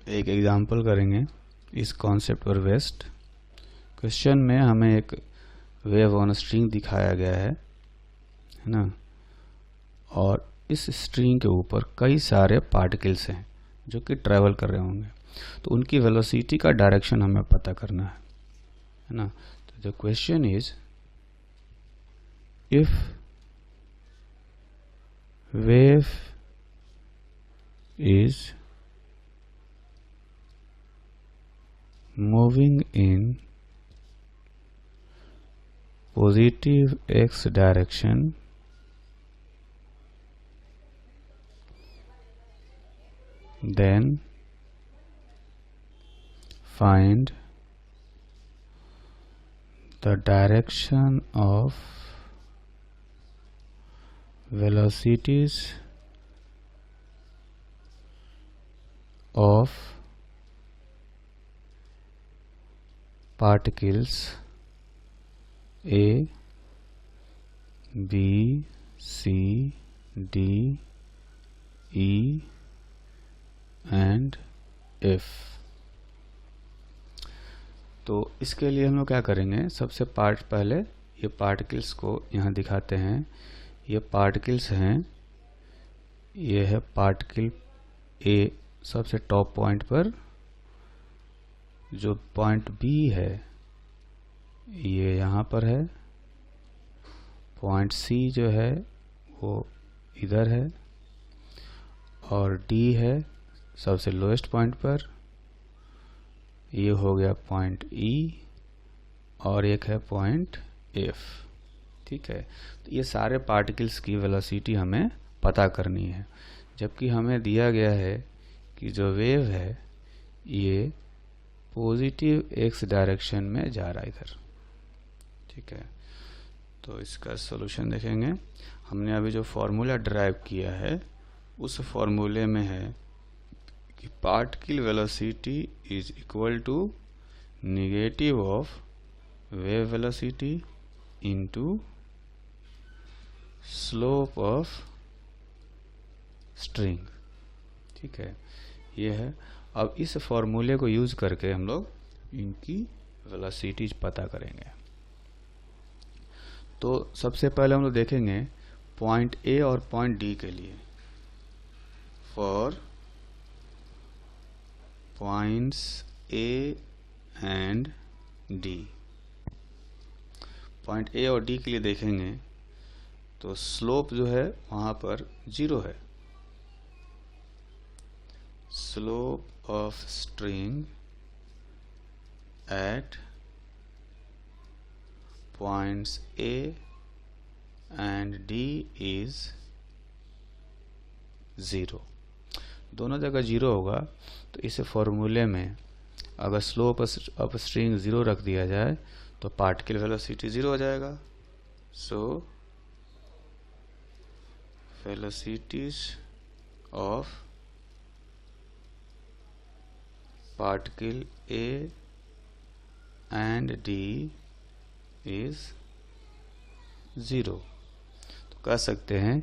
एक एग्जांपल करेंगे इस कॉन्सेप्ट पर बेस्ड। क्वेश्चन में हमें एक वेव ऑन स्ट्रिंग दिखाया गया है ना, और इस स्ट्रिंग के ऊपर कई सारे पार्टिकल्स हैं जो कि ट्रैवल कर रहे होंगे, तो उनकी वेलोसिटी का डायरेक्शन हमें पता करना है ना। तो the question is, if wave is moving in positive x direction, then find the direction of velocities of particles A, B, C, D, E and F। तो इसके लिए हम लोग क्या करेंगे, सबसे पहले ये पार्टिकल्स को यहाँ दिखाते हैं। ये पार्टिकल्स हैं, ये है पार्टिकल ए सबसे टॉप पॉइंट पर, जो पॉइंट बी है ये यहाँ पर है, पॉइंट सी जो है वो इधर है, और डी है सबसे लोएस्ट पॉइंट पर, ये हो गया पॉइंट ई, और एक है पॉइंट एफ। ठीक है, तो ये सारे पार्टिकल्स की वेलोसिटी हमें पता करनी है, जबकि हमें दिया गया है कि जो वेव है ये पॉजिटिव एक्स डायरेक्शन में जा रहा है इधर। ठीक है, तो इसका सॉल्यूशन देखेंगे। हमने अभी जो फॉर्मूला ड्राइव किया है उस फॉर्मूले में है कि particle velocity is equal to negative of wave velocity into slope of string. ठीक है, ये है। अब इस फॉर्मूले को यूज करके हम लोग इनकी वेलोसिटीज पता करेंगे। तो सबसे पहले हम लोग देखेंगे पॉइंट ए और पॉइंट डी के लिए। For points A and D, point A और डी के लिए देखेंगे तो स्लोप जो है वहां पर 0 है। Slope of string at points A and D is 0। दोनों जगह 0 होगा, तो इस फॉर्मूले में अगर स्लोप ऑफ स्ट्रिंग 0 रख दिया जाए तो पार्टिकल वेलोसिटी 0 हो जाएगा। सो velocities of particle A and D is 0। तो कह सकते हैं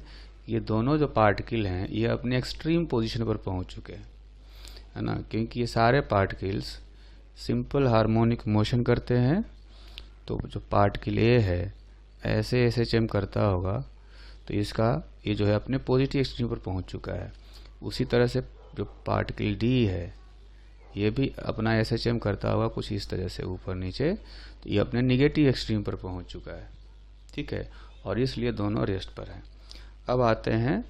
ये दोनों जो पार्टिकल हैं ये अपने एक्सट्रीम पोजीशन पर पहुंच चुके हैं, है ना, क्योंकि ये सारे पार्टिकल्स सिंपल हार्मोनिक मोशन करते हैं। तो जो पार्टिकल ए है ऐसे SHM करता होगा, तो इसका ये जो है अपने पॉजिटिव एक्सट्रीम पर पहुंच चुका है। उसी तरह से जो पार्टिकल डी है ये भी अपना SHM करता होगा कुछ इस तरह से ऊपर नीचे, तो ये अपने निगेटिव एक्सट्रीम पर पहुंच चुका है। ठीक है, और इसलिए दोनों रेस्ट पर हैं। अब आते हैं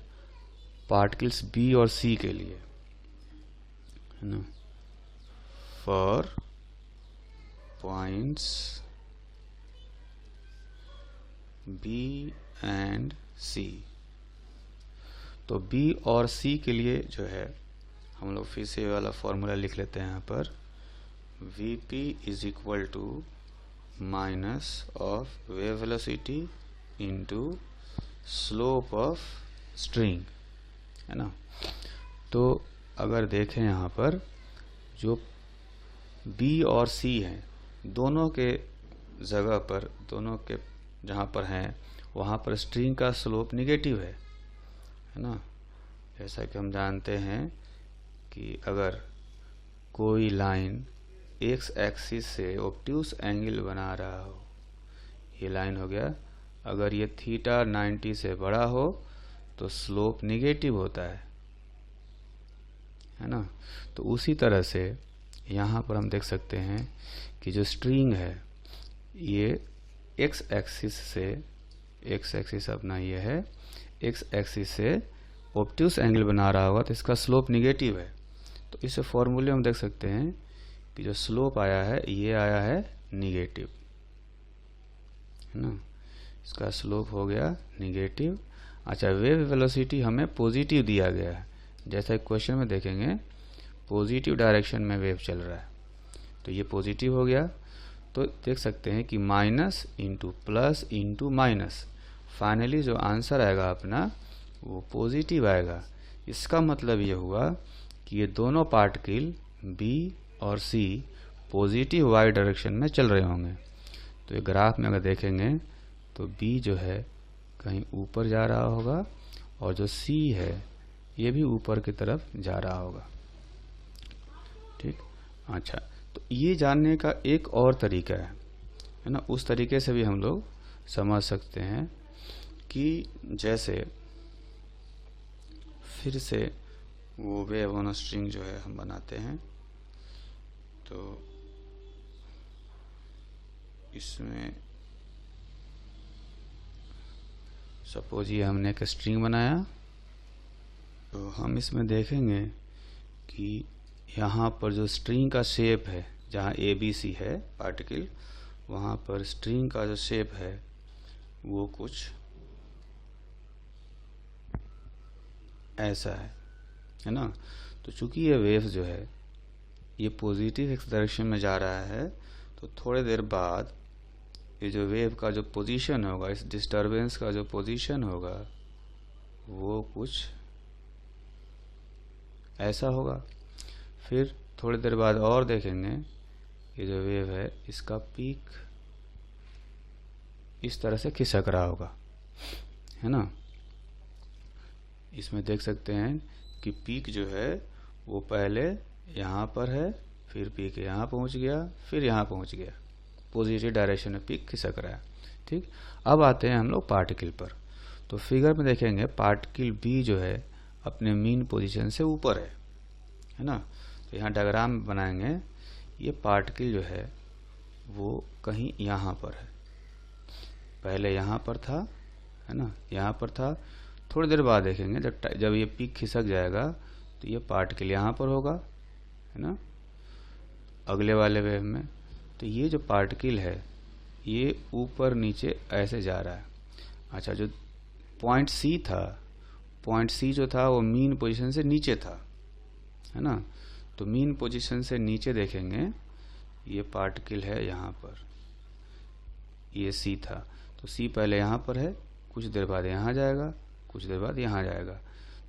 पार्टिकल्स बी और सी के लिए, है ना। फॉर पॉइंट्स बी एंड सी, तो बी और सी के लिए जो है हम लोग फिर से वाला फॉर्मूला लिख लेते हैं यहाँ पर। Vp is equal to minus of wave velocity into slope of string, है ना। तो अगर देखें यहाँ पर जो बी और सी हैं दोनों के जगह पर, दोनों के जहाँ पर हैं वहाँ पर स्ट्रिंग का स्लोप निगेटिव है ना। जैसा कि हम जानते हैं कि अगर कोई लाइन एक्स एक्सिस से ऑब्ट्यूस एंगल बना रहा हो, ये लाइन हो गया, अगर ये थीटा 90 से बड़ा हो तो स्लोप निगेटिव होता है ना। तो उसी तरह से यहाँ पर हम देख सकते हैं कि जो स्ट्रिंग है ये एक्स एक्सिस से, एक्स एक्सिस अपना ये है, एक्स एक्सिस से ऑब्ट्यूस एंगल बना रहा होगा तो इसका स्लोप निगेटिव है। तो इस फॉर्मूले में देख सकते हैं कि जो स्लोप आया है ये आया है निगेटिव, है ना, इसका स्लोप हो गया निगेटिव। अच्छा, वेव वेलोसिटी हमें पॉजिटिव दिया गया है, जैसा क्वेश्चन में देखेंगे पॉजिटिव डायरेक्शन में वेव चल रहा है, तो ये पॉजिटिव हो गया। तो देख सकते हैं कि minus into plus into minus, finally जो आंसर आएगा अपना वो पॉजिटिव आएगा। इसका मतलब ये हुआ कि ये दोनों पार्टिकल बी और सी पॉजिटिव वाई डायरेक्शन में चल रहे होंगे। तो ये ग्राफ में अगर देखेंगे तो बी जो है कहीं ऊपर जा रहा होगा और जो सी है ये भी ऊपर की तरफ जा रहा होगा, ठीक। अच्छा, तो ये जानने का एक और तरीका है ना, उस तरीके से भी हम लोग समझ सकते हैं कि जैसे फिर से वो वेव ऑन स्ट्रिंग जो है हम बनाते हैं, तो इसमें सपोज ये हमने एक स्ट्रिंग बनाया, तो हम इसमें देखेंगे कि यहाँ पर जो स्ट्रिंग का शेप है, जहाँ ए बी सी है पार्टिकल, वहाँ पर स्ट्रिंग का जो शेप है वो कुछ ऐसा है ना। तो चूंकि ये वेव जो है ये पॉजिटिव एक्स डायरेक्शन में जा रहा है, तो थोड़ी देर बाद ये जो वेव का जो पोजीशन होगा, इस डिस्टरबेंस का जो पोजीशन होगा वो कुछ ऐसा होगा। फिर थोड़ी देर बाद और देखेंगे ये जो वेव है इसका पीक इस तरह से खिसक रहा होगा, है ना। इसमें देख सकते हैं कि पीक जो है वो पहले यहाँ पर है, फिर पीक यहाँ पहुँच गया, फिर यहाँ पहुँच गया, पॉजिटिव डायरेक्शन में पीक खिसक रहा है, ठीक। अब आते हैं हम लोग पार्टिकल पर। तो फिगर में देखेंगे पार्टिकल बी जो है अपने मीन पोजीशन से ऊपर है ना। तो यहाँ डायग्राम बनाएंगे, ये पार्टिकल जो है वो कहीं यहाँ पर है, पहले यहाँ पर था, है ना, यहाँ पर था। थोड़ी देर बाद देखेंगे जब ये पीक खिसक जाएगा तो ये पार्टिकल यहाँ पर होगा, है ना, अगले वाले वेव में। तो ये जो पार्टिकल है ये ऊपर नीचे ऐसे जा रहा है। अच्छा, जो पॉइंट सी था, पॉइंट सी जो था वो मीन पोजीशन से नीचे था, है ना। तो मीन पोजीशन से नीचे देखेंगे ये पार्टिकल है यहाँ पर, ये सी था, तो सी पहले यहाँ पर है, कुछ देर बाद यहाँ जाएगा, कुछ देर बाद यहाँ जाएगा।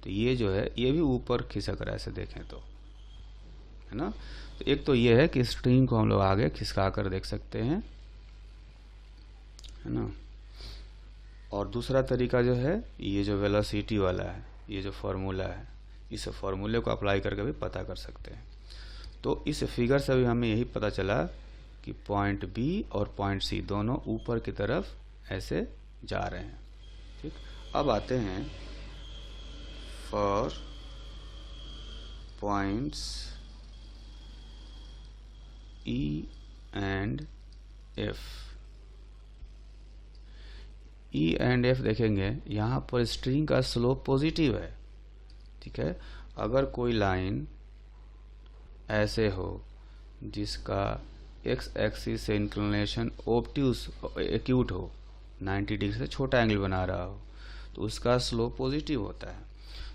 तो ये जो है ये भी ऊपर खिसक रहा है, ऐसे देखें तो, है ना। तो एक तो ये है कि स्ट्रिंग को हम लोग आगे खिसका कर देख सकते हैं, है ना। और दूसरा तरीका जो है ये जो वेलोसिटी वाला है, ये जो फॉर्मूला है, इस फॉर्मूले को अप्लाई करके भी पता कर सकते हैं। तो इस फिगर से भी हमें यही पता चला कि पॉइंट बी और पॉइंट सी दोनों ऊपर की तरफ ऐसे जा रहे हैं, ठीक। अब आते हैं for points E and F. E and F देखेंगे, यहाँ पर स्ट्रिंग का स्लोप पॉजिटिव है, ठीक है। अगर कोई लाइन ऐसे हो जिसका एक्स एक्सिस से इंक्लिनेशन ऑब्ट्यूस एक्यूट हो, 90 डिग्री से छोटा एंगल बना रहा हो, तो उसका स्लोप पॉजिटिव होता है।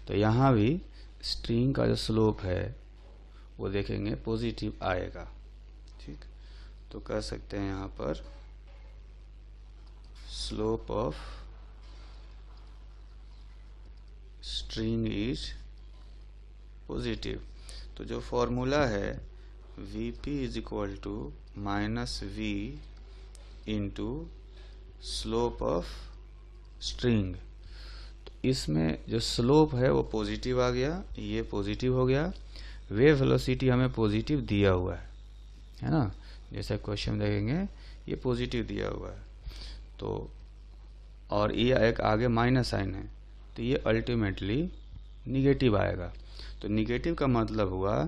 तो यहाँ भी स्ट्रिंग का जो स्लोप है वो देखेंगे पॉजिटिव आएगा, ठीक। तो कह सकते हैं यहाँ पर slope of string is positive. तो जो फॉर्मूला है Vp is equal to minus V into slope of string. तो इसमें जो स्लोप है वो पॉजिटिव आ गया, ये पॉजिटिव हो गया। वेव वेलोसिटी हमें पॉजिटिव दिया हुआ है ना, जैसा क्वेश्चन देखेंगे ये पॉजिटिव दिया हुआ है, तो और ये एक आगे माइनस साइन है, तो ये अल्टीमेटली निगेटिव आएगा। तो निगेटिव का मतलब हुआ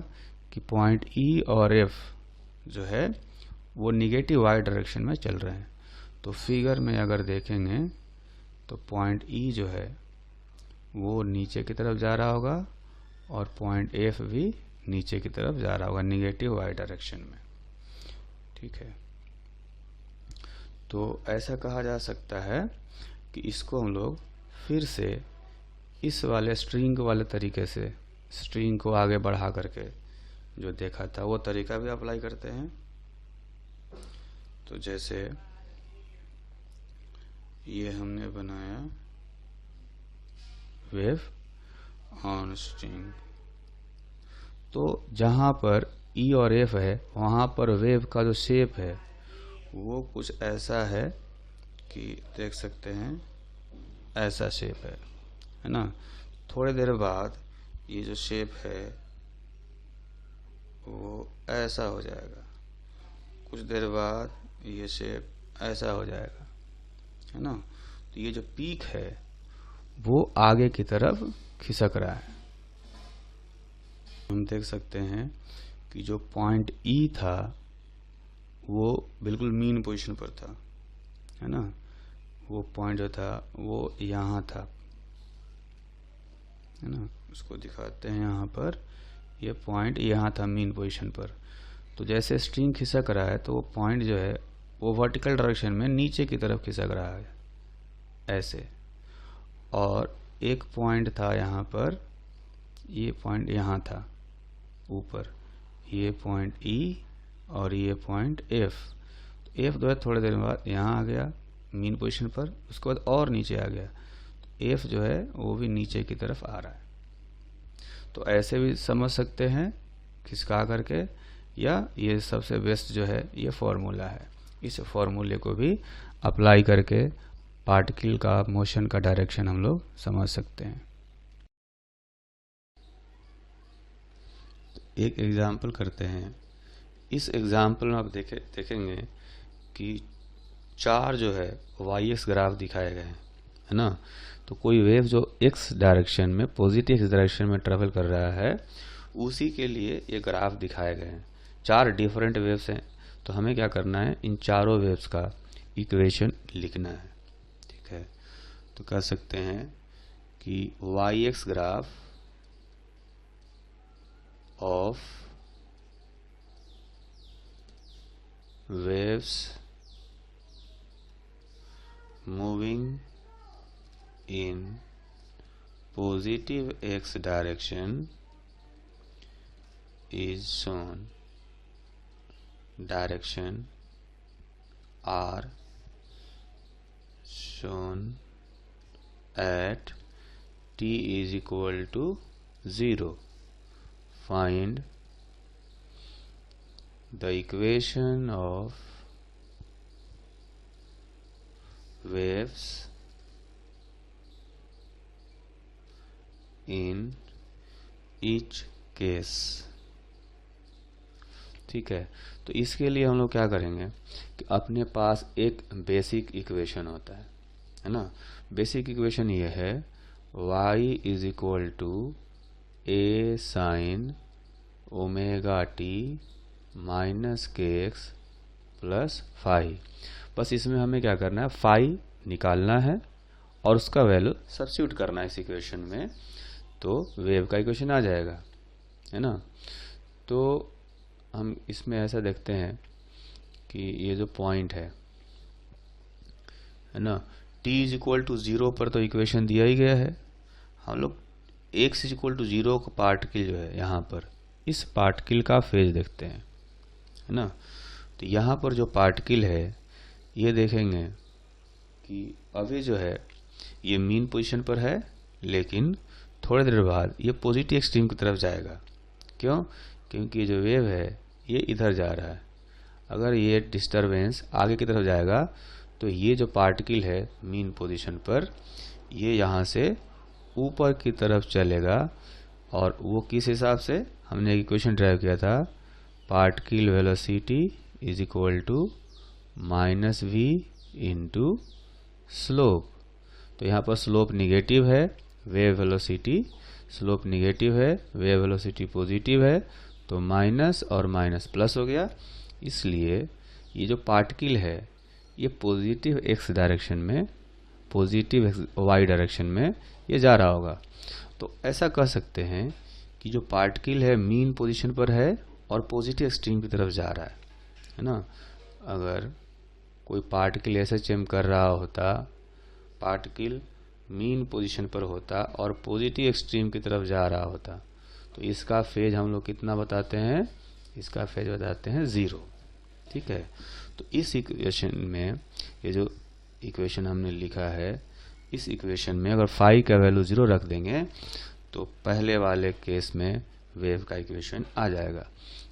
कि पॉइंट ई और एफ जो है वो निगेटिव वाई डायरेक्शन में चल रहे हैं। तो फिगर में अगर देखेंगे तो पॉइंट ई जो है वो नीचे की तरफ जा रहा होगा और पॉइंट एफ भी नीचे की तरफ जा रहा होगा निगेटिव वाई डायरेक्शन में। ठीक है, तो ऐसा कहा जा सकता है कि इसको हम लोग फिर से इस वाले स्ट्रिंग वाले तरीके से स्ट्रिंग को आगे बढ़ा करके जो देखा था वो तरीका भी अप्लाई करते हैं। तो जैसे ये हमने बनाया वेव ऑन स्ट्रिंग, तो जहाँ पर ई और एफ है वहाँ पर वेव का जो शेप है वो कुछ ऐसा है कि देख सकते हैं ऐसा शेप है ना। थोड़ी देर बाद ये जो शेप है वो ऐसा हो जाएगा, कुछ देर बाद ये शेप ऐसा हो जाएगा, है ना। तो ये जो पीक है वो आगे की तरफ खिसक रहा है। हम देख सकते हैं कि जो पॉइंट ई था वो बिल्कुल मीन पोजीशन पर था, है ना। वो पॉइंट जो था वो यहाँ था, है ना। उसको दिखाते हैं यहाँ पर, ये पॉइंट यहाँ था मीन पोजीशन पर। तो जैसे स्ट्रिंग खिसक रहा है तो वो पॉइंट जो है वो वर्टिकल डायरेक्शन में नीचे की तरफ खिसक रहा है ऐसे। और एक पॉइंट था यहाँ पर, ये पॉइंट यहाँ था ऊपर, ये पॉइंट ई और ये पॉइंट एफ। तो एफ जो है थोड़ी देर बाद यहाँ आ गया मीन पोजीशन पर, उसके बाद और नीचे आ गया, एफ जो है वो भी नीचे की तरफ आ रहा है। तो ऐसे भी समझ सकते हैं खिसका करके, या ये सबसे बेस्ट जो है ये फॉर्मूला है, इस फॉर्मूले को भी अप्लाई करके पार्टिकल का मोशन का डायरेक्शन हम लोग समझ सकते हैं। एक एग्जाम्पल करते हैं। इस एग्जाम्पल में आप देखेंगे कि चार जो है वाई एक्स ग्राफ दिखाए गए हैं, है ना। तो कोई वेव जो एक्स डायरेक्शन में पॉजिटिव एक्स डायरेक्शन में ट्रेवल कर रहा है उसी के लिए ये ग्राफ दिखाए गए हैं। चार डिफरेंट वेव्स हैं, तो हमें क्या करना है, इन चारों वेव्स का इक्वेशन लिखना है। ठीक है, तो कह सकते हैं कि Y X graph of waves moving in positive x direction is shown. Direction are shown at t is equal to 0. Find the equation of waves in each case। ठीक है, तो इसके लिए हम लोग क्या करेंगे कि अपने पास एक बेसिक इक्वेशन होता है ना। बेसिक इक्वेशन ये है y is equal to a sine omega T minus के एक्स प्लस फाई। बस इसमें हमें क्या करना है, फाई निकालना है और उसका वैल्यू सब्स्टिट्यूट करना है इस इक्वेशन में, तो वेव का इक्वेशन आ जाएगा, है ना। तो हम इसमें ऐसा देखते हैं कि ये जो पॉइंट है ना, t इज इक्वल टू 0 पर तो इक्वेशन दिया ही गया है। हम लोग x इज इक्वल टू 0 का पार्टिकल जो है यहाँ पर, इस पार्टिकल का फेज देखते हैं, है ना। तो यहाँ पर जो पार्टिकल है ये देखेंगे कि अभी जो है ये मीन पोजीशन पर है, लेकिन थोड़ी देर बाद ये पॉजिटिव एक्सट्रीम की तरफ जाएगा। क्यों? क्योंकि ये जो वेव है ये इधर जा रहा है। अगर ये डिस्टरबेंस आगे की तरफ जाएगा तो ये जो पार्टिकल है मीन पोजीशन पर, ये यहाँ से ऊपर की तरफ चलेगा और वो किस हिसाब से हमने इक्वेशन ड्राइव किया था, particle velocity is equal to minus V into slope. तो यहाँ पर स्लोप निगेटिव है, वेव वेलोसिटी, स्लोप निगेटिव है, वेव वेलोसिटी पॉजिटिव है, तो माइनस और माइनस प्लस हो गया। इसलिए ये जो पार्टिकल है ये पॉजिटिव एक्स डायरेक्शन में, पॉजिटिव वाई डायरेक्शन में ये जा रहा होगा। तो ऐसा कह सकते हैं कि जो पार्टिकल है मीन पोजीशन पर है और पॉजिटिव एक्सट्रीम की तरफ जा रहा है ना। अगर कोई पार्टिकल एसएचएम कर रहा होता, पार्टिकल मीन पोजीशन पर होता और पॉजिटिव एक्सट्रीम की तरफ जा रहा होता, तो इसका फेज हम लोग कितना बताते हैं, इसका फेज बताते हैं 0। ठीक है, तो इस इक्वेशन में ये जो इक्वेशन हमने लिखा है, इस इक्वेशन में अगर फाई का वैल्यू 0 रख देंगे तो पहले वाले केस में वेव का इक्वेशन आ जाएगा।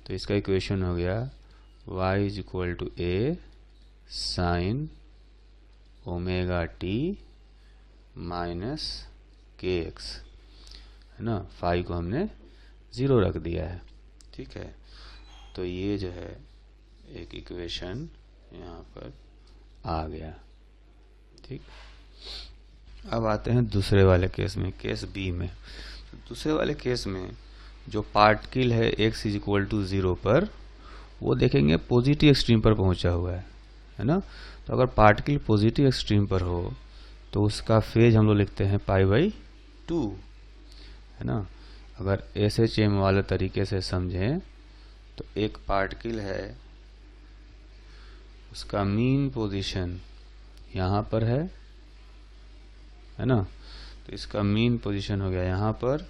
तो इसका इक्वेशन हो गया y is equal to A sine omega T minus के एक्स, है ना। फाई को हमने 0 रख दिया है। ठीक है, तो ये जो है एक इक्वेशन यहाँ पर आ गया। ठीक, अब आते हैं दूसरे वाले केस में, केस बी में। तो दूसरे वाले केस में जो पार्टिकल है x इज इक्वल टू 0 पर, वो देखेंगे पॉजिटिव एक्सट्रीम पर पहुंचा हुआ है ना। तो अगर पार्टिकल पॉजिटिव एक्सट्रीम पर हो तो उसका फेज हम लोग लिखते हैं π/2, है ना। अगर एसएचएम वाले तरीके से समझें तो एक पार्टिकल है, उसका मीन पोजीशन यहाँ पर है ना। तो इसका मीन पोजीशन हो गया यहाँ पर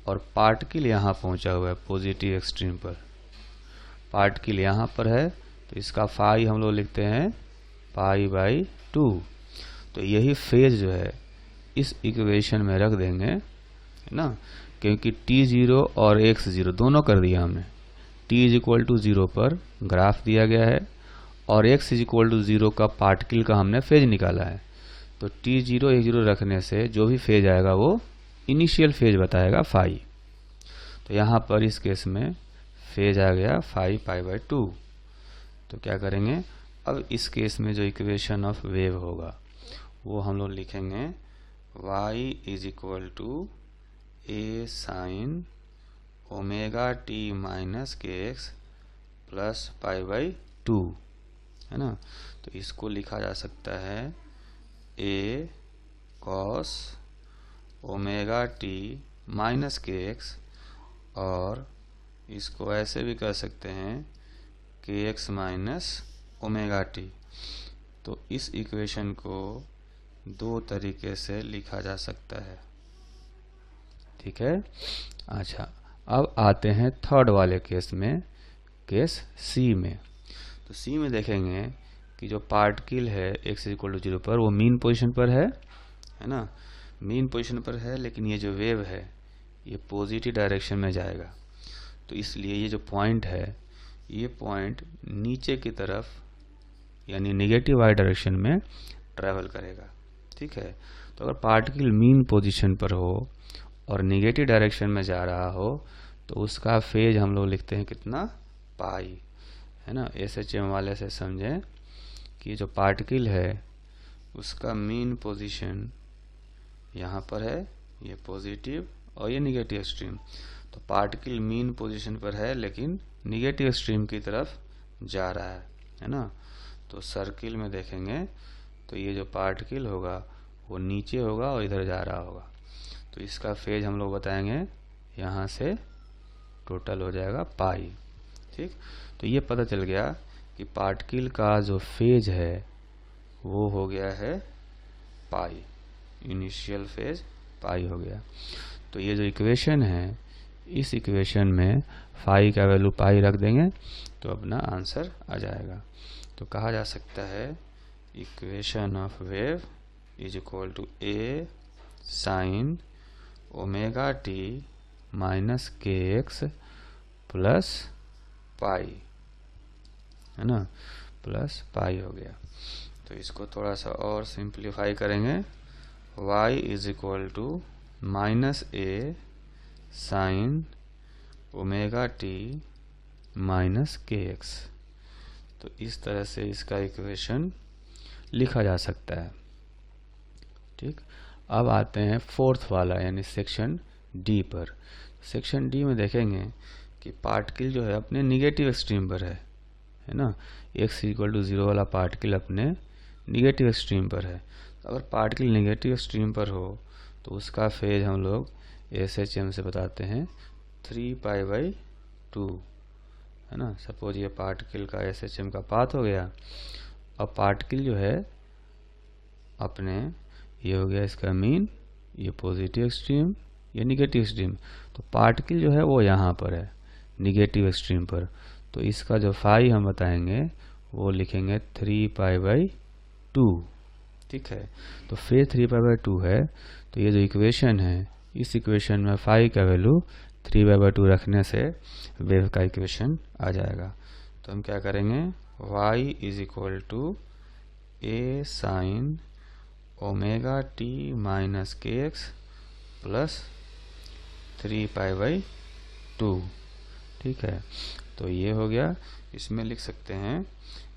और पार्टिकल यहाँ पहुँचा हुआ है पॉजिटिव एक्सट्रीम पर, पार्टिकल यहाँ पर है, तो इसका फाई हम लोग लिखते हैं π/2। तो यही फेज जो है इस इक्वेशन में रख देंगे, है ना, क्योंकि t0 और x0 दोनों कर दिया हमने। t इज इक्वल टू 0 पर ग्राफ दिया गया है और x इज इक्वल टू 0 का पार्टिकल का हमने फेज निकाला है। तो t0 x0 रखने से जो भी फेज आएगा वो इनिशियल फेज बताएगा फाई। तो यहाँ पर इस केस में फेज आ गया फाई π/2। तो क्या करेंगे, अब इस केस में जो इक्वेशन ऑफ वेव होगा वो हम लोग लिखेंगे y is equal to A sine omega T minus के एक्स प्लस π/2, है ना। तो इसको लिखा जा सकता है A cos omega T minus के एक्स, और इसको ऐसे भी कर सकते हैं के एक्स माइनस ओमेगा टी। तो इस इक्वेशन को दो तरीके से लिखा जा सकता है। ठीक है, अच्छा अब आते हैं थर्ड वाले केस में, केस सी में। तो सी में देखेंगे कि जो पार्टिकल है x इक्वल टू 0 पर वो मीन पोजीशन पर है ना, मीन पोजीशन पर है, लेकिन ये जो वेव है ये पॉजिटिव डायरेक्शन में जाएगा। तो इसलिए ये जो पॉइंट है ये पॉइंट नीचे की तरफ यानी नेगेटिव वाई डायरेक्शन में ट्रैवल करेगा। ठीक है, तो अगर पार्टिकल मीन पोजीशन पर हो और नेगेटिव डायरेक्शन में जा रहा हो तो उसका फेज हम लोग लिखते हैं कितना, पाई, है ना। एसएचएम वाले से समझें कि जो पार्टिकल है उसका मीन पोजीशन यहाँ पर है, ये पॉजिटिव और ये निगेटिव एक्सट्रीम। तो पार्टिकल मीन पोजीशन पर है लेकिन निगेटिव एक्सट्रीम की तरफ जा रहा है ना। तो सर्किल में देखेंगे तो ये जो पार्टिकल होगा वो नीचे होगा और इधर जा रहा होगा। तो इसका फेज हम लोग बताएंगे यहाँ से टोटल हो जाएगा पाई। ठीक, तो ये पता चल गया कि पार्टिकल का जो फेज है वो हो गया है पाई, इनिशियल फेज पाई हो गया। तो ये जो इक्वेशन है इस इक्वेशन में फाई का वैल्यू पाई रख देंगे तो अपना आंसर आ जाएगा। तो कहा जा सकता है equation of wave is equal to A sine omega T minus के एक्स प्लस पाई, है ना, प्लस पाई हो गया। तो इसको थोड़ा सा और सिंप्लीफाई करेंगे, y is equal to minus A sine omega T minus के एक्स। तो इस तरह से इसका इक्वेशन लिखा जा सकता है। ठीक, अब आते हैं फोर्थ वाला यानी सेक्शन डी पर। सेक्शन डी में देखेंगे कि पार्टिकल जो है अपने निगेटिव एक्सट्रीम पर है ना। x इक्वल टू 0 वाला पार्टिकल अपने निगेटिव एक्सट्रीम पर है। तो अगर पार्टिकल निगेटिव एक्सट्रीम पर हो तो उसका फेज हम लोग SHM से बताते हैं 3π/2 है ना। सपोज ये पार्टिकल का SHM का पाथ हो गया। अब पार्टिकल जो है अपने, ये हो गया इसका मीन, ये पॉजिटिव एक्सट्रीम, ये निगेटिव एक्सट्रीम। तो पार्टिकल जो है वो यहाँ पर है निगेटिव एक्सट्रीम पर। तो इसका जो फाई हम बताएंगे वो लिखेंगे 3π/2। ठीक है, तो फिर 3π/2 है। तो ये जो इक्वेशन है, इस इक्वेशन में फाई का वैल्यू 3π/2 रखने से वेव का इक्वेशन आ जाएगा। तो हम क्या करेंगे, y is equal to a sine omega T minus के एक्स प्लस 3π/2। ठीक है, तो ये हो गया। इसमें लिख सकते हैं,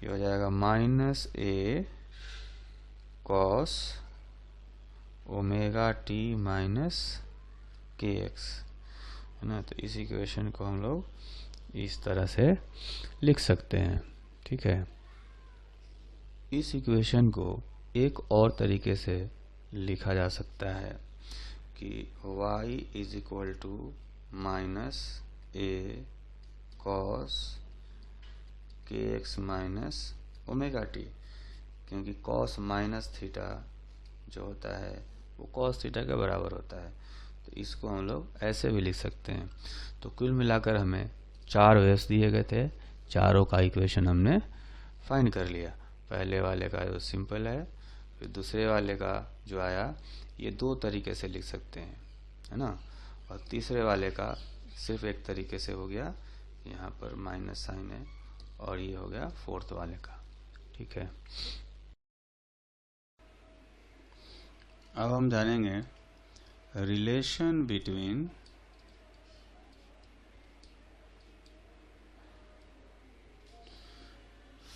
ये हो जाएगा -a cos omega T minus के एक्स है ना। तो इस इक्वेशन को हम लोग इस तरह से लिख सकते हैं। ठीक है, इस इक्वेशन को एक और तरीके से लिखा जा सकता है कि y is equal to -a cos k x minus omega t, क्योंकि cos माइनस थीटा जो होता है वो cos थीटा के बराबर होता है। तो इसको हम लोग ऐसे भी लिख सकते हैं। तो कुल मिलाकर हमें 4 वेव्स दिए गए थे, चारों का इक्वेशन हमने फाइंड कर लिया। पहले वाले का जो सिंपल है, फिर दूसरे वाले का जो आया ये 2 तरीके से लिख सकते हैं है ना। और तीसरे वाले का सिर्फ एक तरीके से हो गया, यहाँ पर माइनस साइन है। और ये हो गया फोर्थ वाले का। ठीक है, अब हम जानेंगे relation between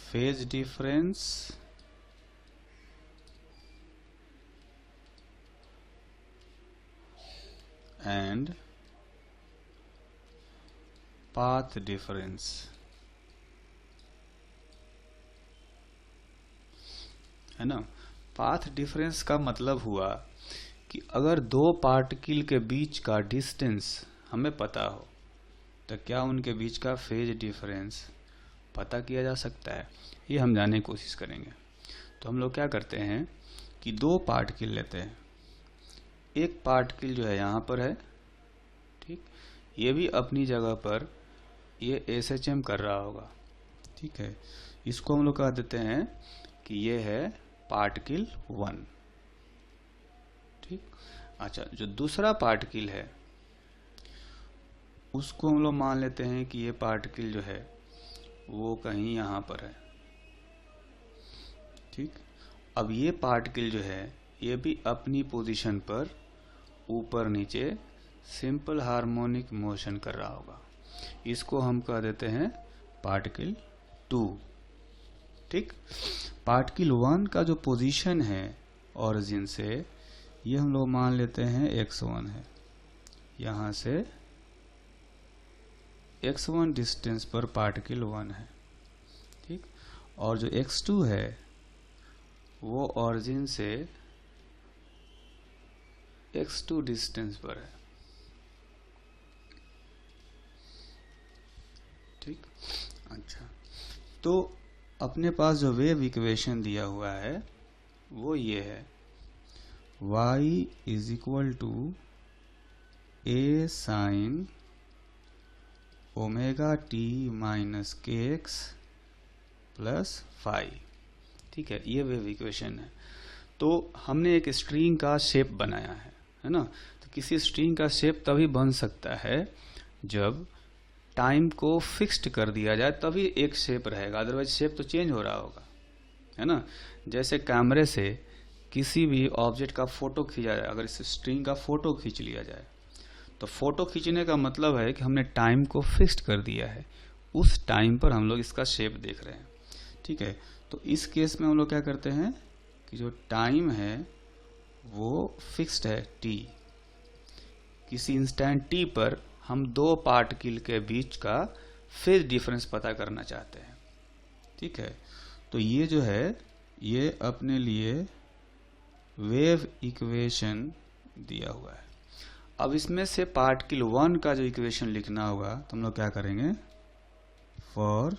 phase difference and path difference. है ना। पाथ डिफरेंस का मतलब हुआ कि अगर 2 पार्टिकल के बीच का डिस्टेंस हमें पता हो तो क्या उनके बीच का फेज डिफरेंस पता किया जा सकता है, ये हम जानने की कोशिश करेंगे। तो हम लोग क्या करते हैं कि 2 पार्टिकल लेते हैं। एक पार्टिकल जो है यहाँ पर है, ठीक, ये भी अपनी जगह पर ये SHM कर रहा होगा। ठीक है, इसको हम लोग कह देते हैं कि ये है पार्टिकल 1। ठीक, अच्छा, जो दूसरा पार्टिकल है उसको हम लोग मान लेते हैं कि ये पार्टिकल जो है वो कहीं यहाँ पर है। ठीक, अब ये पार्टिकल जो है ये भी अपनी पोजीशन पर ऊपर नीचे सिंपल हार्मोनिक मोशन कर रहा होगा। इसको हम कह देते हैं पार्टिकल 2। ठीक, पार्टिकल 1 का जो पोजीशन है ओरिजिन से, ये हम लोग मान लेते हैं x1 है। यहाँ से x1 डिस्टेंस पर पार्टिकल 1 है। ठीक, और जो x2 है वो ओरिजिन से x2 डिस्टेंस पर है। ठीक, अच्छा, तो अपने पास जो वेव इक्वेशन दिया हुआ है वो ये है, y is equal to a sine omega T minus के एक्स प्लस फाई। ठीक है, ये वेव इक्वेशन है। तो हमने एक स्ट्रिंग का शेप बनाया है ना। तो किसी स्ट्रिंग का शेप तभी बन सकता है जब टाइम को फिक्स्ड कर दिया जाए, तभी एक शेप रहेगा, अदरवाइज शेप तो चेंज हो रहा होगा, है ना। जैसे कैमरे से किसी भी ऑब्जेक्ट का फोटो खींचा जाए, अगर इस स्ट्रिंग का फोटो खींच लिया जाए तो फोटो खींचने का मतलब है कि हमने टाइम को फिक्स्ड कर दिया है, उस टाइम पर हम लोग इसका शेप देख रहे हैं। ठीक है, तो इस केस में हम लोग क्या करते हैं कि जो टाइम है वो फिक्स्ड है t। किसी इंस्टेंट t पर हम दो पार्टिकल के बीच का फेज डिफरेंस पता करना चाहते हैं। ठीक है, तो ये जो है ये अपने लिए वेव इक्वेशन दिया हुआ है। अब इसमें से पार्टिकल 1 का जो इक्वेशन लिखना होगा तो हम लोग क्या करेंगे, for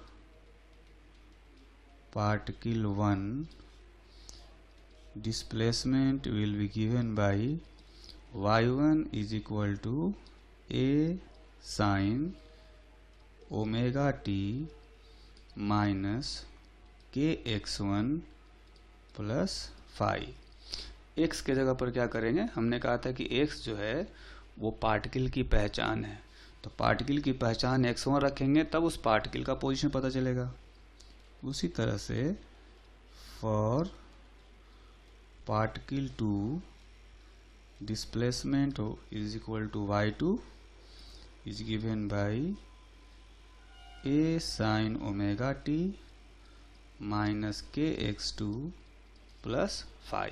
particle 1 displacement will be given by y1 is equal to a sin omega t minus kx1 plus phi। x के जगह पर क्या करेंगे, हमने कहा था कि x जो है वो पार्टिकल की पहचान है, तो पार्टिकल की पहचान x1 रखेंगे तब उस पार्टिकल का पोजीशन पता चलेगा। उसी तरह से for particle 2 displacement is equal to y2 is given by a sin omega t minus kx2 plus phi।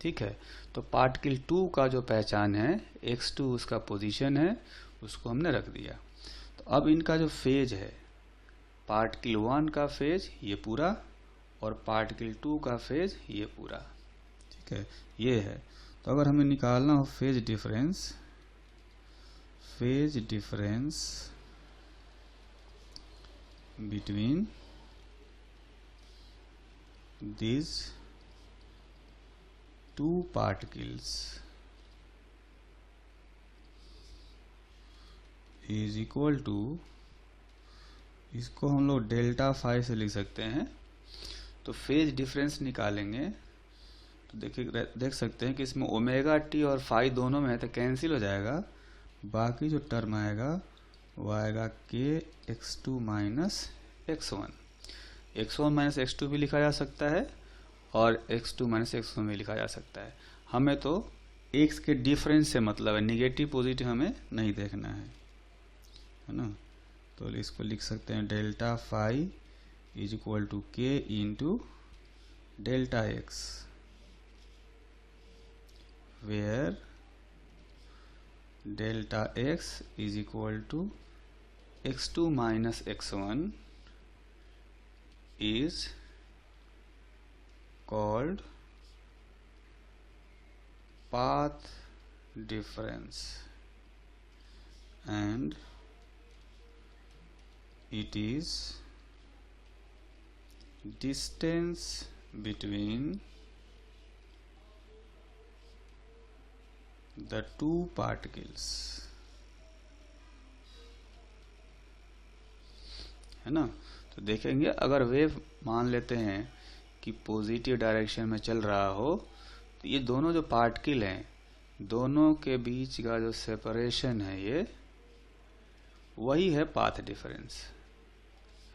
ठीक है, तो पार्टिकल 2 का जो पहचान है x2 उसका पोजीशन है, उसको हमने रख दिया। तो अब इनका जो फेज है, पार्टिकल 1 का फेज ये पूरा और पार्टिकल 2 का फेज ये पूरा। ठीक है, ये है। तो अगर हमें निकालना हो phase difference between these two particles is equal to, इसको हम लोग डेल्टा फाई से लिख सकते हैं। तो फेज डिफरेंस निकालेंगे तो देखिए देख सकते हैं कि इसमें ओमेगा टी और फाई दोनों में है तो कैंसिल हो जाएगा, बाकी जो टर्म आएगा वो आएगा के x2 minus x1। x1 minus x2 भी लिखा जा सकता है और x2 माइनस x1 भी लिखा जा सकता है। हमें तो x के डिफरेंस से मतलब है, निगेटिव पॉजिटिव हमें नहीं देखना है ना। तो इसको लिख सकते हैं delta phi is equal to K into delta x, where delta x is equal to x2 minus x1 is called path difference and it is distance between the two particles, है ना। तो देखेंगे अगर वेव मान लेते हैं कि positive direction में चल रहा हो तो ये दोनों जो पार्टिकल हैं दोनों के बीच का जो सेपरेशन है ये वही है पाथ डिफरेंस,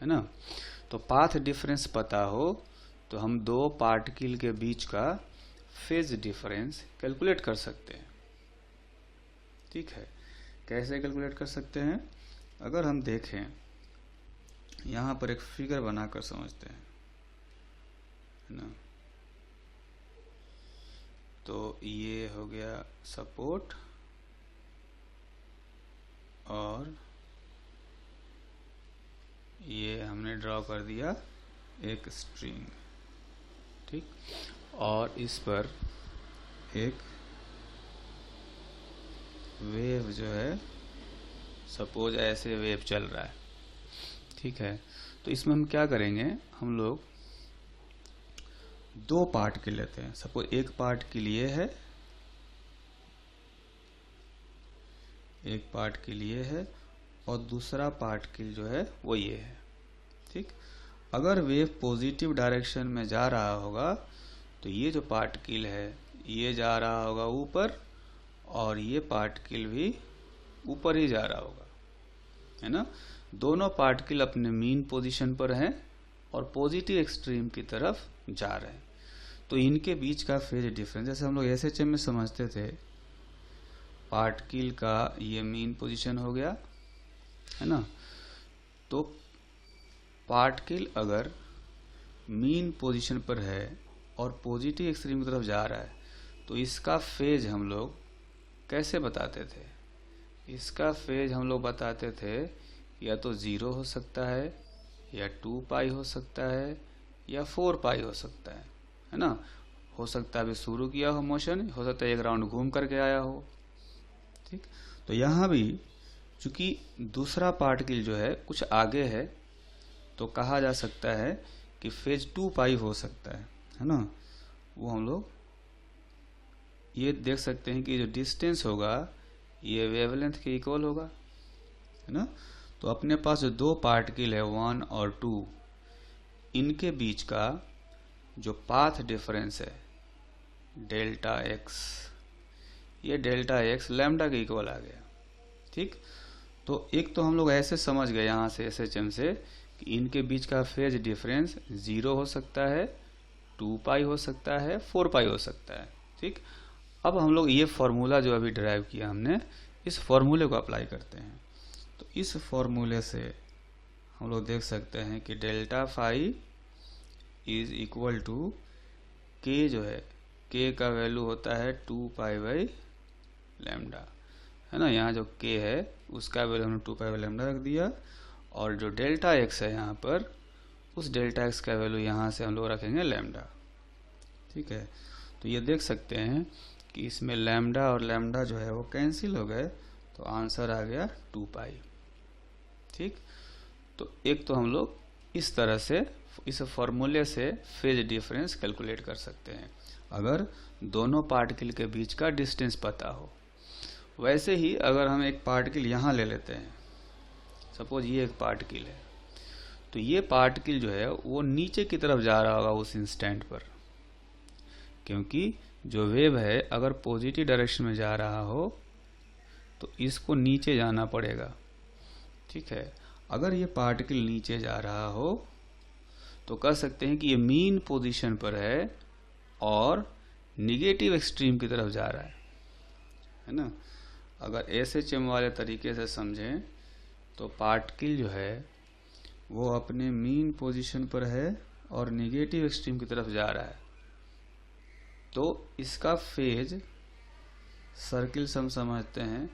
है ना। तो पाथ डिफरेंस पता हो तो हम दो पार्टिकल के बीच का फेज डिफरेंस कैलकुलेट कर सकते हैं। ठीक है, कैसे कैलकुलेट कर सकते हैं, अगर हम देखें यहाँ पर एक फिगर बनाकर समझते हैं, है ना। तो ये हो गया सपोर्ट और ये हमने ड्रॉ कर दिया एक स्ट्रिंग, ठीक, और इस पर एक वेव जो है सपोज ऐसे वेव चल रहा है। ठीक है, तो इसमें हम क्या करेंगे, हम लोग दो पार्टिकल लेते हैं। सपोज एक पार्टिकल ये है, एक पार्टिकल ये है और दूसरा पार्टिकल जो है वो ये है। ठीक, अगर वेव पॉजिटिव डायरेक्शन में जा रहा होगा तो ये जो पार्टिकल है ये जा रहा होगा ऊपर और ये पार्टिकल भी ऊपर ही जा रहा होगा, है ना। दोनों पार्टिकल अपने मीन पोजीशन पर हैं और पॉजिटिव एक्सट्रीम की तरफ जा रहे हैं। तो इनके बीच का फेज डिफरेंस, जैसे हम लोग एसएचएम में समझते थे पार्टिकल का ये मीन पोजीशन हो गया, है ना। तो पार्टिकल अगर मीन पोजीशन पर है और पॉजिटिव एक्सट्रीम की तरफ जा रहा है तो इसका फेज हम लोग कैसे बताते थे? इसका फेज हम लोग बताते थे या तो 0 हो सकता है, या 2 पाई हो सकता है, या 4 पाई हो सकता है ना। हो सकता है अभी शुरू किया हो मोशन, हो सकता है एक राउंड घूम करके आया हो, ठीक। तो यहाँ भी चूंकि दूसरा पार्टिकल जो है कुछ आगे है तो कहा जा सकता है कि फेज 2 पाई हो सकता है ना। वो हम लोग ये देख सकते हैं कि जो डिस्टेंस होगा ये वेवलेंथ के इक्वल होगा, है ना। तो अपने पास जो दो पार्टिकल है 1 और 2, इनके बीच का जो पाथ डिफरेंस है डेल्टा एक्स, ये डेल्टा एक्स लैम्डा के इक्वल आ गया, ठीक। तो एक तो हम लोग ऐसे समझ गए यहाँ से SHM से कि इनके बीच का फेज डिफरेंस 0 हो सकता है, 2 पाई हो सकता है, 4 पाई हो सकता है, ठीक। अब हम लोग ये फॉर्मूला जो अभी ड्राइव किया हमने, इस फॉर्मूले को अप्लाई करते हैं। तो इस फॉर्मूले से हम लोग देख सकते हैं कि delta phi is equal to k, जो है के का वैल्यू होता है 2 पाई बाई लैम्डा, है ना। यहाँ जो के है उसका वैल्यू हमने 2 पाई बाई लैम्डा रख दिया, और जो डेल्टा एक्स है यहाँ पर, उस डेल्टा एक्स का वैल्यू यहाँ से हम लोग रखेंगे लैम्डा, ठीक है। तो ये देख सकते हैं कि इसमें लैम्डा और लैम्डा जो है वो कैंसिल हो गए, तो आंसर आ गया 2 पाई, ठीक। तो एक तो हम लोग इस तरह से इस फॉर्मूले से फेज डिफरेंस कैलकुलेट कर सकते हैं अगर दोनों पार्टिकल के बीच का डिस्टेंस पता हो। वैसे ही अगर हम एक पार्टिकल यहाँ ले लेते हैं, सपोज ये एक पार्टिकल है, तो ये पार्टिकल जो है वो नीचे की तरफ जा रहा होगा उस इंस्टेंट पर, क्योंकि जो वेव है अगर पॉजिटिव डायरेक्शन में जा रहा हो तो इसको नीचे जाना पड़ेगा, ठीक है। अगर ये पार्टिकल नीचे जा रहा हो तो कह सकते हैं कि ये मीन पोजीशन पर है और निगेटिव एक्सट्रीम की तरफ जा रहा है ना। अगर SHM वाले तरीके से समझें तो पार्टिकल जो है वो अपने मीन पोजीशन पर है और निगेटिव एक्सट्रीम की तरफ जा रहा है, तो इसका फेज सर्किल से हम समझते हैं,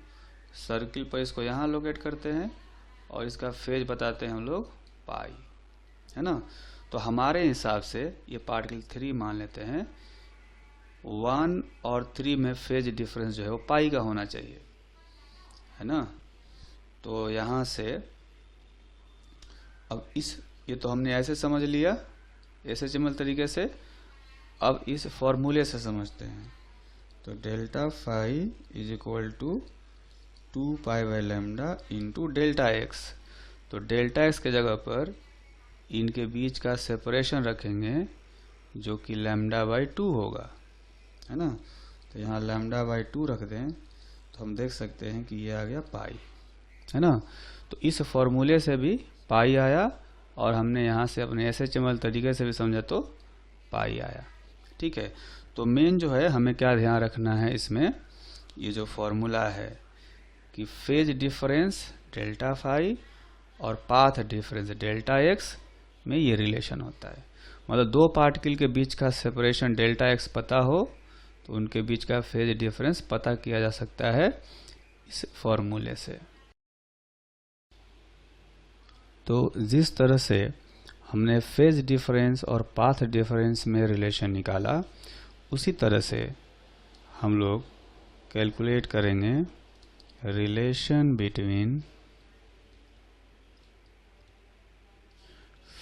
सर्किल पर इसको यहाँ लोकेट करते हैं और इसका फेज बताते हैं हम लोग पाई, है ना। तो हमारे हिसाब से ये पार्टिकल 3 मान लेते हैं, 1 और 3 में फेज डिफरेंस जो है वो पाई का होना चाहिए, है ना। तो यहाँ से अब ये तो हमने ऐसे समझ लिया SHM तरीके से। अब इस फॉर्मूले से समझते हैं, तो delta phi is equal to 2 pi by lambda into delta x. तो डेल्टा एक्स के जगह पर इनके बीच का सेपरेशन रखेंगे जो कि लैम्डा बाई 2 होगा, है ना। तो यहाँ लैम्डा बाई 2 रख दें तो हम देख सकते हैं कि ये आ गया पाई, है ना। तो इस फॉर्मूले से भी पाई आया और हमने यहाँ से अपने SHM तरीके से भी समझा तो पाई आया, ठीक है। तो मेन जो है हमें क्या ध्यान रखना है इसमें, ये जो फॉर्मूला है कि फेज डिफरेंस डेल्टा फाई और पाथ डिफरेंस डेल्टा एक्स में ये रिलेशन होता है। मतलब दो पार्टिकल के बीच का सेपरेशन डेल्टा एक्स पता हो तो उनके बीच का फेज डिफरेंस पता किया जा सकता है इस फॉर्मूले से। तो जिस तरह से हमने फेज डिफरेंस और पाथ डिफरेंस में रिलेशन निकाला, उसी तरह से हम लोग कैलकुलेट करेंगे relation between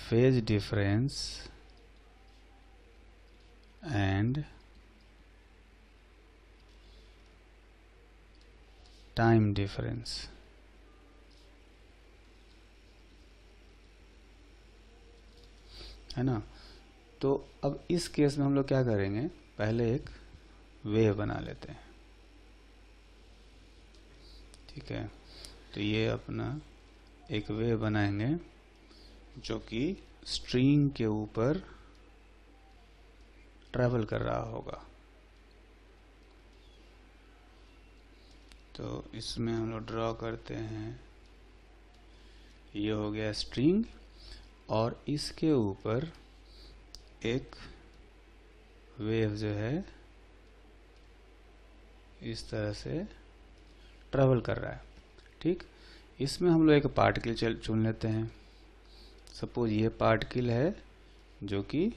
phase difference and time difference. है ना। तो अब इस केस में हम लोग क्या करेंगे, पहले एक वेव बना लेते हैं, ठीक है। तो ये अपना एक वेव बनाएंगे जो कि स्ट्रिंग के ऊपर ट्रैवल कर रहा होगा, तो इसमें हम लोग ड्रॉ करते हैं, ये हो गया स्ट्रिंग, और इसके ऊपर एक वेव जो है इस तरह से ट्रेवल कर रहा है। ठीक, इसमें हम लोग एक पार्टिकल चुन लेते हैं। सपोज ये पार्टिकल है जो कि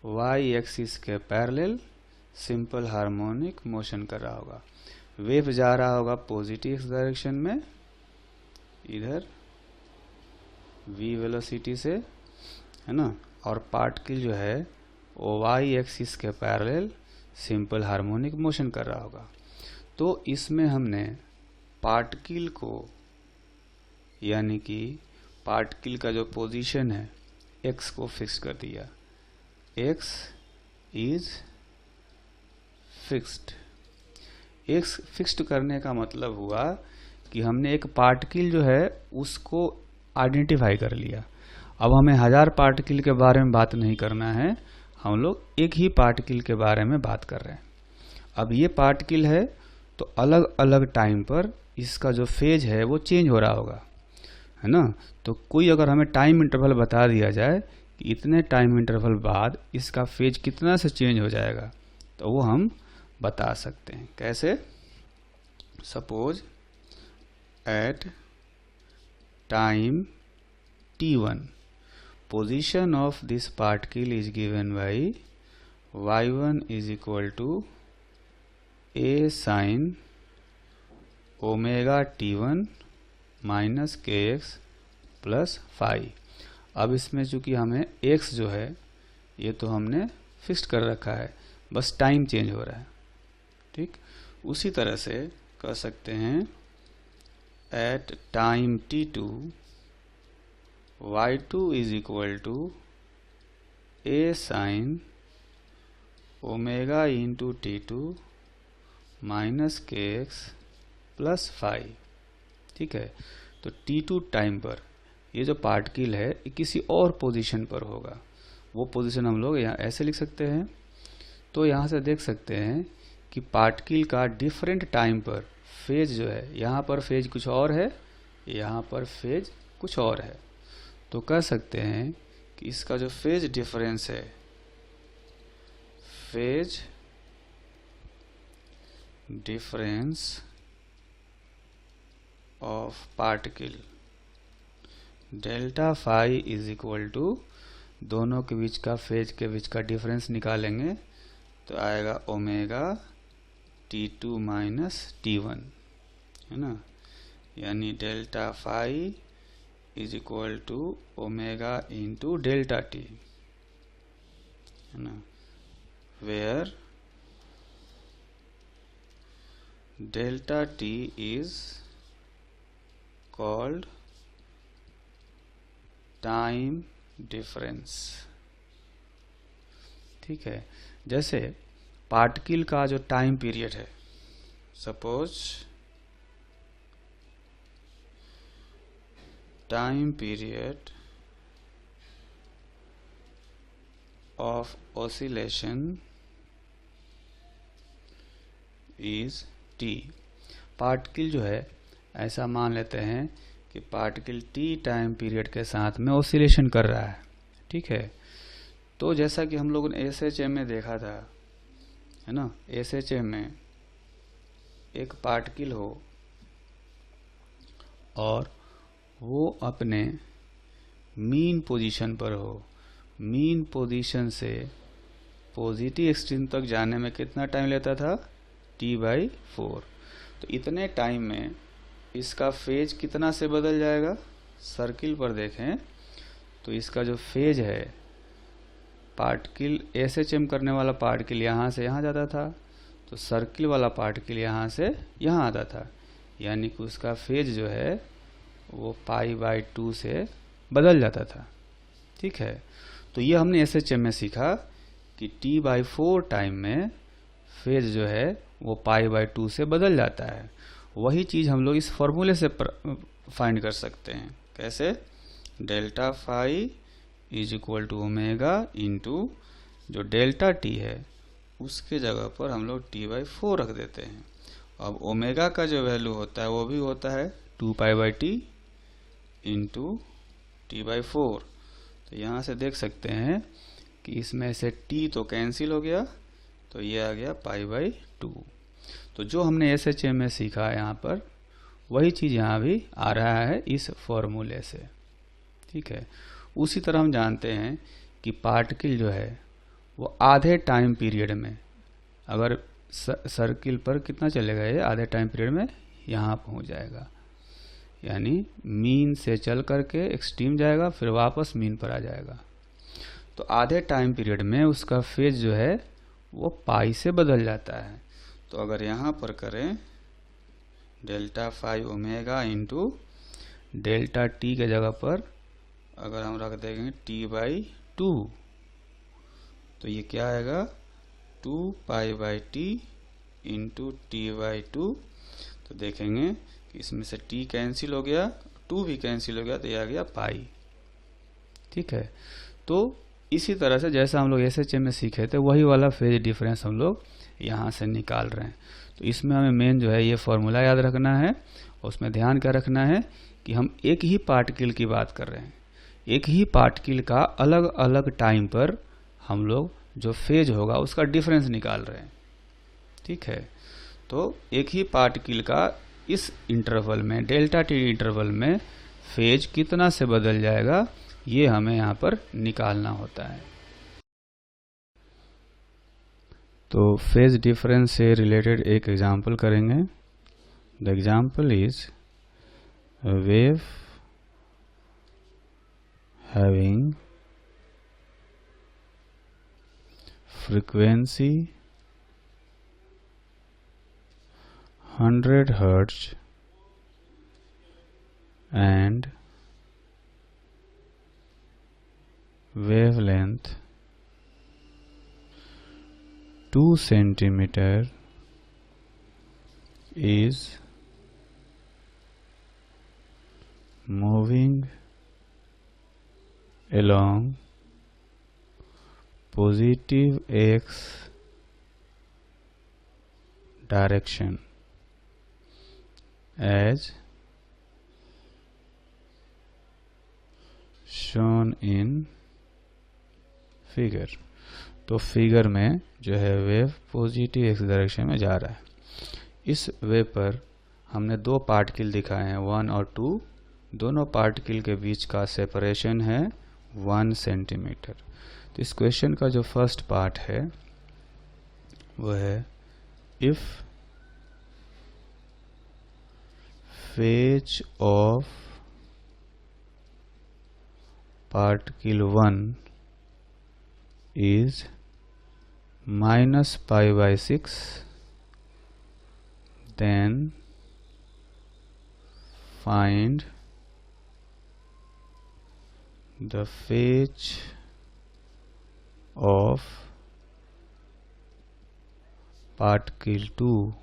वाई एक्सिस के पैरेलल सिंपल हार्मोनिक मोशन कर रहा होगा। वेव जा रहा होगा पॉजिटिव डायरेक्शन में, इधर v वेलोसिटी से, है ना, और पार्टिकल जो है वो वाई एक्सिस के पैरेलल सिंपल हार्मोनिक मोशन कर रहा होगा। तो इसमें हमने पार्टिकल को, यानी कि पार्टिकल का जो पोजीशन है x को फिक्स कर दिया। x is fixed. x fixed करने का मतलब हुआ कि हमने एक पार्टिकल जो है उसको आइडेंटिफाई कर लिया। अब हमें 1000 पार्टिकल के बारे में बात नहीं करना है, हम लोग एक ही पार्टिकल के बारे में बात कर रहे हैं। अब ये पार्टिकल है तो अलग अलग टाइम पर इसका जो फेज है वो चेंज हो रहा होगा, है ना। तो कोई अगर हमें टाइम इंटरवल बता दिया जाए कि इतने टाइम इंटरवल बाद इसका फेज कितना से चेंज हो जाएगा, तो वो हम बता सकते हैं। कैसे? Suppose at time t1 position of this particle is given by y1 is equal to a sin omega t1 minus kx plus phi. अब इसमें चूंकि हमें x जो है ये तो हमने फिक्स कर रखा है, बस टाइम चेंज हो रहा है। ठीक, उसी तरह से कह सकते हैं at time t2 y2 is equal to a sin omega into t2 minus kx plus phi. ठीक है, तो t2 टाइम पर ये जो पार्टिकल है ये किसी और पोजीशन पर होगा। वो पोजीशन हम लोग यहाँ ऐसे लिख सकते हैं। तो यहाँ से देख सकते हैं कि पार्टिकल का डिफरेंट टाइम पर फेज जो है, यहाँ पर फेज कुछ और है, यहाँ पर फेज कुछ और है। तो कह सकते हैं कि इसका जो फेज डिफरेंस है, phase difference of particle delta phi is equal to, दोनों के बीच का फेज के बीच का डिफरेंस निकालेंगे तो आएगा ओमेगा t2 माइनस t1, है ना, यानी delta phi is equal to omega into delta t, है ना, where delta t is called time difference. ठीक है, जैसे पार्टिकल का जो टाइम पीरियड है, suppose time period of oscillation is t। पार्टिकल जो है ऐसा मान लेते हैं कि पार्टिकल t टाइम पीरियड के साथ में ऑसिलेशन कर रहा है। ठीक है, तो जैसा कि हम लोगों ने SHM में देखा था, है ना, SHM में एक पार्टिकल हो और वो अपने मीन पोजीशन पर हो, मीन पोजीशन से पॉजिटिव एक्सट्रीम तक जाने में कितना टाइम लेता था? t/4। तो इतने टाइम में इसका फेज कितना से बदल जाएगा? सर्किल पर देखें तो इसका जो फेज है, पार्टिकल SHM करने वाला पार्टिकल यहाँ से यहाँ जाता था, तो सर्किल वाला पार्टिकल यहाँ से यहाँ आता था, यानी कि उसका फेज जो है वो π/2 से बदल जाता था। ठीक है, तो ये हमने SHM में सीखा कि t/4 टाइम में फेज जो है वो π/2 से बदल जाता है। वही चीज़ हम लोग इस फॉर्मूले से फाइंड कर सकते हैं। कैसे? Delta phi is equal to omega into जो डेल्टा टी है उसके जगह पर हम लोग t/4 रख देते हैं अब ओमेगा का जो वैल्यू होता है वो भी होता है 2π/t इंटू t/4। तो यहाँ से देख सकते हैं कि इसमें से t तो कैंसिल हो गया, तो ये आ गया π/2। तो जो हमने SHM में सीखा है यहाँ पर, वही चीज़ यहाँ भी आ रहा है इस फॉर्मूले से। ठीक है। उसी तरह हम जानते हैं कि पार्टिकल जो है वो आधे टाइम पीरियड में, अगर सर्किल पर कितना चलेगा, ये आधे टाइम पीरियड में यहाँ पहुँच जाएगा, यानी मीन से चल करके एक्सट्रीम जाएगा, फिर वापस मीन पर आ जाएगा। तो आधे टाइम पीरियड में उसका फेज जो है वो पाई से बदल जाता है। तो अगर यहाँ पर करें ΔΦ ओमेगा इंटू डेल्टा टी के जगह पर अगर हम रख देंगे t/2, तो ये क्या आएगा 2π/t इंटू t/2। तो देखेंगे कि इसमें से t कैंसिल हो गया, 2 भी कैंसिल हो गया, तो ये आ गया पाई। ठीक है। तो इसी तरह से जैसा हम लोग SHM में सीखे थे, वही वाला फेज डिफरेंस हम लोग यहाँ से निकाल रहे हैं। तो इसमें हमें मेन जो है ये फॉर्मूला याद रखना है, और उसमें ध्यान क्या रखना है कि हम एक ही पार्टिकल की बात कर रहे हैं, एक ही पार्टिकल का अलग अलग टाइम पर हम लोग जो फेज होगा उसका डिफरेंस निकाल रहे हैं। ठीक है। तो एक ही पार्टिकल का इस इंटरवल में, डेल्टा टी इंटरवल में फेज कितना से बदल जाएगा, ये हमें यहाँ पर निकालना होता है। तो फेज डिफरेंस से रिलेटेड एक एग्जांपल करेंगे। The example is a wave having frequency 100 Hz and wavelength 2 centimeter is moving along positive x direction as shown in figure। तो फिगर में जो है वेव पॉजिटिव एक्स डायरेक्शन में जा रहा है। इस वेव पर हमने दो पार्टिकल दिखाए हैं, 1 और 2। दोनों पार्टिकल के बीच का सेपरेशन है 1 सेंटीमीटर। तो इस क्वेश्चन का जो फर्स्ट पार्ट है वो है if phase of particle 1 is -π/6, then find the phase of particle 2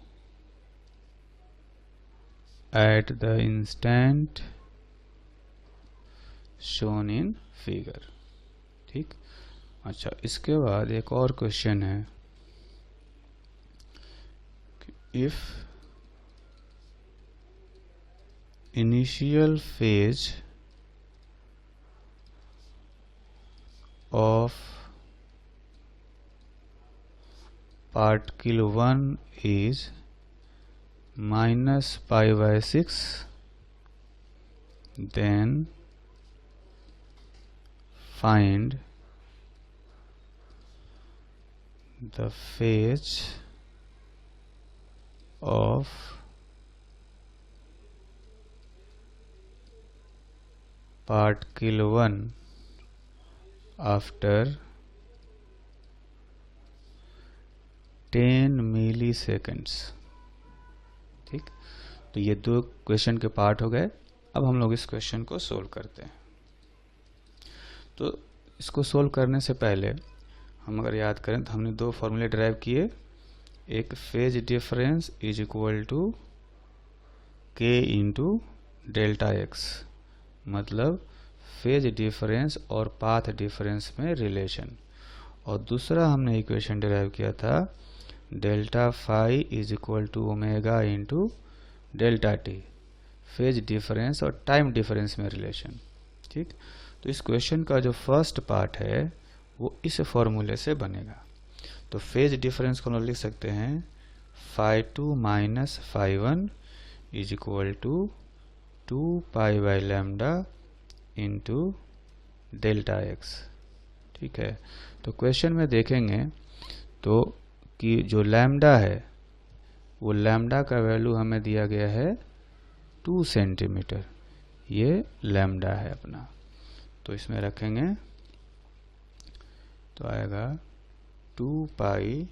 at the instant shown in figure। ठीक। अच्छा, इसके बाद एक और क्वेश्चन है, if initial phase of particle 1 is -π/6, then find the phase of particle 1 after 10 milliseconds। ठीक। तो ये दो क्वेश्चन के पार्ट हो गए। अब हम लोग इस क्वेश्चन को सोल्व करते हैं। तो इसको सोल्व करने से पहले हम अगर याद करें तो हमने दो फॉर्मूले ड्राइव किए। एक phase difference is equal to k into delta x, मतलब फेज डिफरेंस और पाथ डिफरेंस में रिलेशन। और दूसरा हमने इक्वेशन ड्राइव किया था delta phi is equal to omega into delta t, phase difference और टाइम डिफरेंस में रिलेशन। ठीक, तो इस क्वेश्चन का जो फर्स्ट पार्ट है वो इस फॉर्मूले से बनेगा। तो फेज डिफरेंस को हम लोग लिख सकते हैं phi two minus phi one is equal to 2 pi by lambda into delta x. ठीक है, तो क्वेश्चन में देखेंगे तो कि जो लैम्डा है वो लैम्डा का वैल्यू हमें दिया गया है 2 सेंटीमीटर, ये लैम्डा है अपना। तो इसमें रखेंगे तो आएगा 2 पाई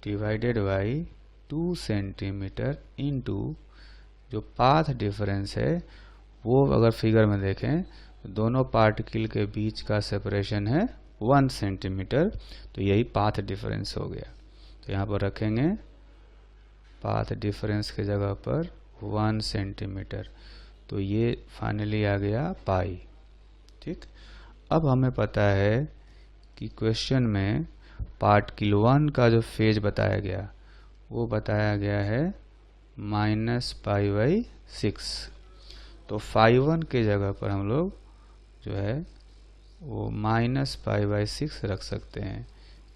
डिवाइडेड बाई 2 सेंटीमीटर इंटू जो पाथ डिफरेंस है वो अगर फिगर में देखें तो दोनों पार्टिकल के बीच का सेपरेशन है 1 सेंटीमीटर, तो यही पाथ डिफरेंस हो गया। तो यहाँ पर रखेंगे पाथ डिफरेंस के जगह पर 1 सेंटीमीटर, तो ये फाइनली आ गया पाई। ठीक, अब हमें पता है कि क्वेश्चन में पार्टिकल 1 का जो फेज बताया गया वो बताया गया है -π/6। तो फाई 1 के जगह पर हम लोग जो है वो -π/6 रख सकते हैं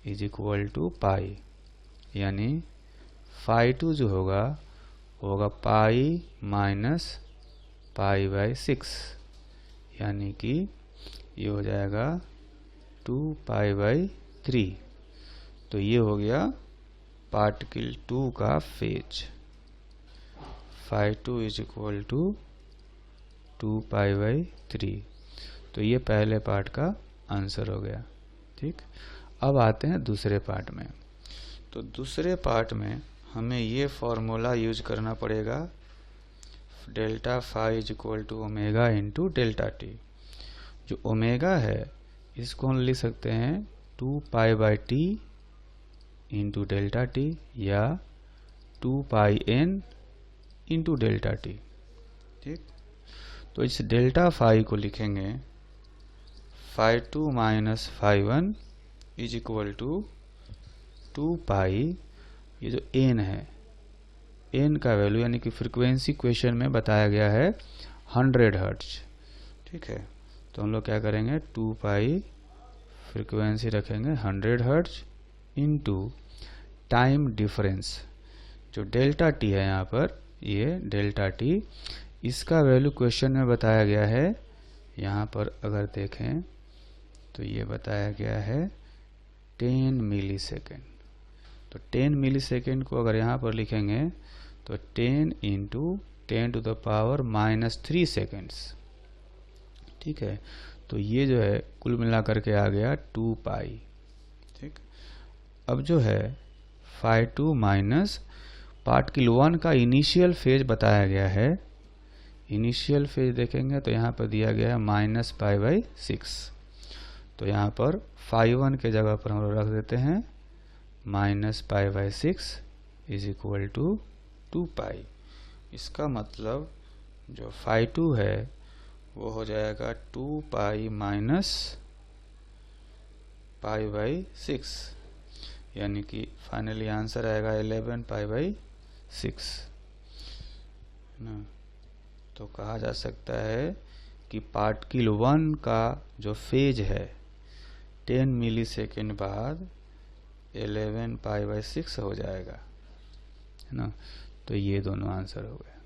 इज इक्वल टू पाई, यानी फाई 2 जो होगा वो होगा पाई माइनस π/6, यानी कि ये हो जाएगा 2π/3। तो ये हो गया पार्टिकल 2 का phase, phi 2 is equal to 2π/3। तो ये पहले पार्ट का आंसर हो गया। ठीक, अब आते हैं दूसरे पार्ट में। तो दूसरे पार्ट में हमें ये फॉर्मूला यूज करना पड़ेगा, delta phi is equal to omega into delta t. जो ओमेगा है इसको हम लिख सकते हैं 2π/t इंटू डेल्टा टी या 2πn इंटू डेल्टा टी। ठीक, तो इस डेल्टा फाई को लिखेंगे phi 2 minus phi 1 is equal to 2 pi, ये जो n है n का वैल्यू यानी कि फ्रीक्वेंसी क्वेश्चन में बताया गया है 100 हर्ट्ज। ठीक है, तो हम लोग क्या करेंगे 2 पाई फ्रीक्वेंसी रखेंगे 100 हर्ट्ज इंटू टाइम डिफरेंस जो डेल्टा टी है, यहाँ पर ये डेल्टा टी, इसका वैल्यू क्वेश्चन में बताया गया है। यहाँ पर अगर देखें तो ये बताया गया है 10 मिली सेकेंड। तो 10 मिली सेकेंड को अगर यहाँ पर लिखेंगे तो 10 इंटू 10⁻³ सेकेंड्स। ठीक है, तो ये जो है कुल मिलाकर के आ गया 2 पाई। ठीक, अब जो है फाई 2 माइनस पार्टिकल 1 का इनिशियल फेज बताया गया है। इनिशियल फेज देखेंगे तो यहाँ पर दिया गया है -π/6। तो यहाँ पर फाई 1 के जगह पर हम लोग रख देते हैं -π/6 इज इक्वल टू 2 पाई। इसका मतलब जो फाई 2 है वो हो जाएगा 2 पाई माइनस π/6, यानी कि फाइनली आंसर आएगा 11π/6 ना। तो कहा जा सकता है कि पार्टिकल 1 का जो फेज है 10 मिली सेकेंड बाद 11π/6 हो जाएगा, है ना। तो ये दोनों आंसर हो गए।